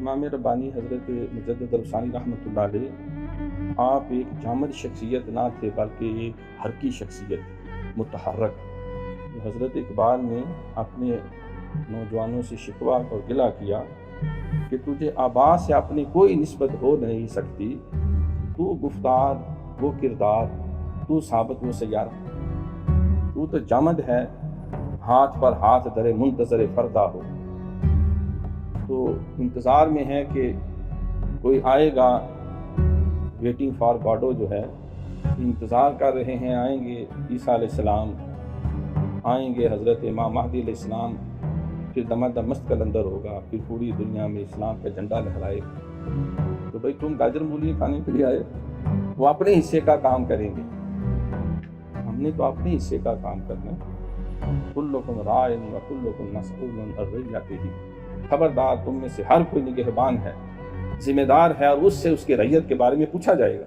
امام ربانی حضرت مجدد الثانی رحمۃ اللہ علیہ آپ ایک جامد شخصیت نہ تھے بلکہ ایک حرکی شخصیت متحرک. حضرت اقبال نے اپنے نوجوانوں سے شکوہ اور گلہ کیا کہ تجھے آبا سے اپنی کوئی نسبت ہو نہیں سکتی، تو گفتار وہ کردار، تو ثابت وہ سیارہ، تو تو جامد ہے ہاتھ پر ہاتھ درے منتظر فردا ہو. تو انتظار میں ہے کہ کوئی آئے گا، ویٹنگ فار گاڈو جو ہے، انتظار کر رہے ہیں، آئیں گے عیسیٰ علیہ السلام، آئیں گے حضرت امام مہدی علیہ السلام، پھر دم دمست کلندر ہوگا، پھر پوری دنیا میں اسلام کا جھنڈا لہرائے. تو بھائی تم گاجر مولی کھانے کے لیے آئے، وہ اپنے حصے کا کام کریں گے، ہم نے تو اپنے حصے کا کام کرنا ہے. کلکم راعٍ وکلکم مسئول عن رعیتہ، خبردار تم میں سے ہر کوئی نگہبان ہے، ذمہ دار ہے، اور اس سے اس کے رعیت کے بارے میں پوچھا جائے گا.